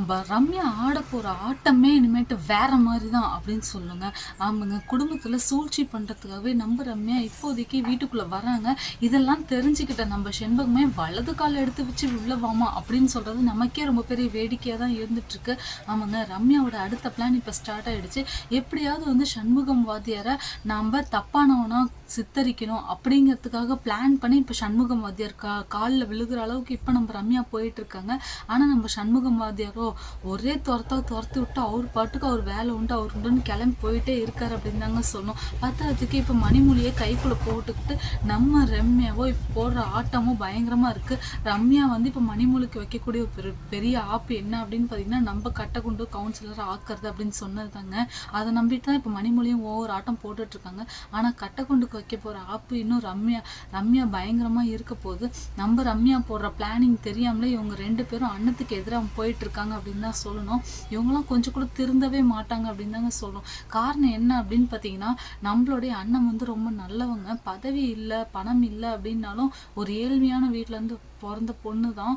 நம்ம ரம்யா ஆட போகிற ஆட்டமே இனிமேட்டு வேற மாதிரி தான் அப்படின்னு சொல்லுங்க. அவங்க குடும்பத்தில் சூழ்ச்சி பண்ணுறதுக்காகவே நம்ம ரம்யா இப்போதைக்கு வீட்டுக்குள்ளே வராங்க. இதெல்லாம் தெரிஞ்சுக்கிட்ட நம்ம செண்பகமே வலது கால் எடுத்து வச்சு உள்ள வாமா அப்படின்னு சொல்கிறது நமக்கே ரொம்ப பெரிய வேடிக்கையாக தான் இருந்துட்டுருக்கு. ஆமாங்க, ரம்யாவோட அடுத்த பிளான் இப்போ ஸ்டார்ட் ஆகிடுச்சு. எப்படியாவது வந்து சண்முகம் வாத்தியாரை நம்ம தப்பானவனா சித்தரிக்கணும் அப்படிங்கிறதுக்காக பிளான் பண்ணி இப்போ சண்முகம் வாத்தியார் காலில் விழுகிற அளவுக்கு இப்போ நம்ம ரம்யா போயிட்டு இருக்காங்க. ஆனால் நம்ம சண்முகம் வாத்தியாரோ ஒரே துரத்தி விட்டு அவர் பாட்டுக்கு அவர் வேலை உண்டு அவர் உண்டுன்னு கிளம்பி போயிட்டே இருக்காரு அப்படின்னு தாங்க சொல்லணும். பத்தாவதுக்கு இப்போ மணிமொழியை கைக்குள்ளே போட்டுக்கிட்டு நம்ம ரம்யாவோ இப்போ போடுற ஆட்டமும் பயங்கரமாக இருக்குது. ரம்யா வந்து இப்போ மணிமொழிக்கு வைக்கக்கூடிய ஒரு பெரிய ஆப்பு என்ன அப்படின்னு பார்த்தீங்கன்னா நம்ம கட்டக்குண்டு கவுன்சிலர் ஆக்குறது அப்படின்னு சொன்னது தாங்க. அதை நம்பிட்டு தான் இப்போ மணிமொழியும் ஒவ்வொரு ஆட்டம் போட்டுட்ருக்காங்க. ஆனால் கட்டக்குண்டுக்கு வைக்க போகிற ஆப்பு இன்னும் ரம்யா பயங்கரமாக இருக்க போகுது. நம்ம ரம்யா போடுற பிளானிங் தெரியாமலே இவங்க ரெண்டு பேரும் அன்னத்துக்கு எதிராக போயிட்டு இருக்காங்க அப்படின்னு தான் சொல்லணும். இவங்களாம் கொஞ்சம் கூட திருந்தவே மாட்டாங்க அப்படின்னு தாங்க சொல்லணும். காரணம் என்ன அப்படின்னு பார்த்தீங்கன்னா, நம்மளுடைய அண்ணன் வந்து ரொம்ப நல்லவங்க. பதவி இல்லை பணம் இல்லை அப்படின்னாலும் ஒரு ஏழ்மையான வீட்டிலேருந்து பிறந்த பொண்ணு தான்,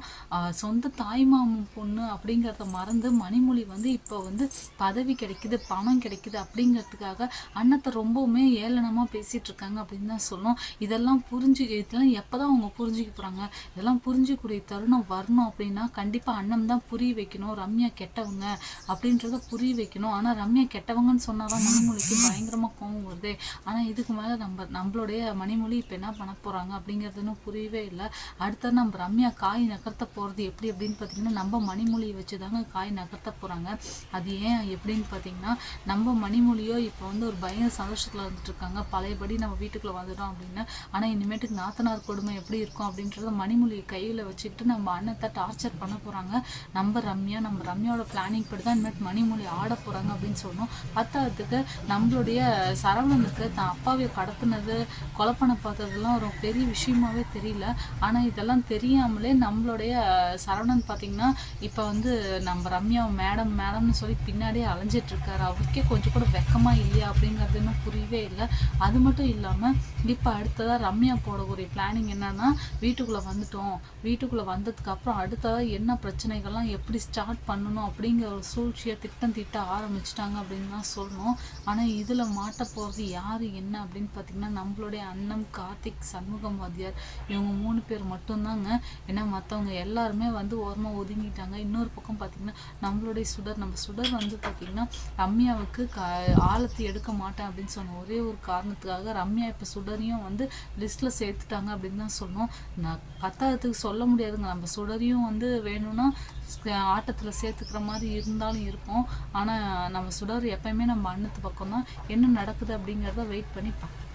சொந்த தாய்மாமன் பொண்ணு அப்படிங்கிறத மறந்து மணிமொழி வந்து இப்போ வந்து பதவி கிடைக்குது பணம் கிடைக்குது அப்படிங்கிறதுக்காக அன்னத்தை ரொம்பவுமே ஏளனமாக பேசிகிட்டு இருக்காங்க அப்படின்னு தான் சொல்லணும். இதெல்லாம் எப்போ தான் அவங்க புரிஞ்சுக்க போகிறாங்க? இதெல்லாம் புரிஞ்சிக்கூடிய தருணம் வரணும் அப்படின்னா கண்டிப்பாக அண்ணன் தான் புரிய வைக்கணும். ரம்யா கெட்டவங்க அப்படின்றத புரிய வைக்கணும். ஆனால் ரம்யா கெட்டவங்கன்னு சொன்னால் தான் மணிமொழிக்கு பயங்கரமாக கோவம் வருது. ஆனால் இதுக்கு மேலே நம்மளுடைய மணிமொழி இப்போ என்ன பண்ண போகிறாங்க அப்படிங்கிறதுன்னு புரியவே இல்லை. அடுத்த நம்ம ரம்யா காய் நகர்த்த போகிறது எப்படி அப்படின்னு பார்த்தீங்கன்னா நம்ம மணிமொழியை வச்சு தாங்க காய் நகர்த்த போகிறாங்க. அது ஏன் எப்படின்னு பார்த்தீங்கன்னா, நம்ம மணிமொழியோ இப்போ வந்து ஒரு பயங்கர சந்தோஷத்தில் வந்துட்டு இருக்காங்க. பழையபடி நம்ம வீட்டுக்குள்ளே வந்துட்டோம் அப்படின்னு. ஆனால் இனிமேட்டுக்கு நாத்தனார் கொடுமை எப்படி இருக்கும் அப்படின்றத மணிமொழியை கையில் வச்சுக்கிட்டு நம்ம அண்ணத்தை டார்ச்சர் பண்ண போகிறாங்க. நம்ம ரம்யாவோட பிளானிங் படி தான் இனிமேட்டு மணிமொழி ஆட போகிறாங்க அப்படின்னு சொல்லணும். பத்தாவதுக்கு நம்மளுடைய சரவணனுக்கு தான் அப்பாவை கடத்தினது கொலை பண்ண பார்த்ததெல்லாம் ஒரு பெரிய விஷயமாவே தெரியல. ஆனால் இதெல்லாம் தெரியாமலே நம்மளுடைய சரவணன் பார்த்தீங்கன்னா இப்போ வந்து நம்ம ரம்யாவை மேடம்னு சொல்லி பின்னாடியே அலைஞ்சிட்டு இருக்காரு. அவருக்கே கொஞ்சம் கூட வெக்கமாக இல்லையா அப்படிங்கிறது இன்னும் புரியவே இல்லை. அது மட்டும் இல்லாமல் இப்போ அடுத்ததாக ரம்யா போடக்கூடிய பிளானிங் என்னன்னா, வீட்டுக்குள்ளே வந்ததுக்கு அப்புறம் அடுத்ததாக என்ன பிரச்சனைகள்லாம் எப்படி ஸ்டார்ட் பண்ணணும் அப்படிங்கிற ஒரு சூழ்ச்சியை திட்ட ஆரம்பிச்சிட்டாங்க அப்படின்னு தான் சொல்லணும். ஆனால் இதில் மாட்ட போகிறது யார் என்ன அப்படின்னு பார்த்தீங்கன்னா, நம்மளுடைய அண்ணன் கார்த்திக் சண்முகம் வாத்தியார் இவங்க 3 பேர் மட்டும்தாங்க. ஏன்னா மற்றவங்க எல்லாருமே வந்து ஓரமாக ஒதுங்கிட்டாங்க. இன்னொரு பக்கம் பார்த்திங்கன்னா நம்மளுடைய நம்ம சுடர் வந்து பார்த்திங்கன்னா ரம்யாவுக்கு ஆழத்தி எடுக்க மாட்டேன் அப்படின்னு சொன்ன ஒரே ஒரு காரணத்துக்காக ரம்யா இப்போ சுடரையும் வந்து லிஸ்ட்டில் சேர்த்துட்டாங்க அப்படின்னு தான் சொன்னோம். நான் பத்தாவதுக்கு சொல்ல முடியாதுங்க, நம்ம சுடரையும் வந்து வேணும்னா ஆட்டத்தில் சேர்த்துக்கிற மாதிரி இருந்தாலும் இருக்கும். ஆனால் நம்ம சுடர் எப்பயுமே நம்ம அண்ணத்து பக்கம் தான். என்ன நடக்குது அப்படிங்கிறத வெயிட் பண்ணி பார்க்கலாம்.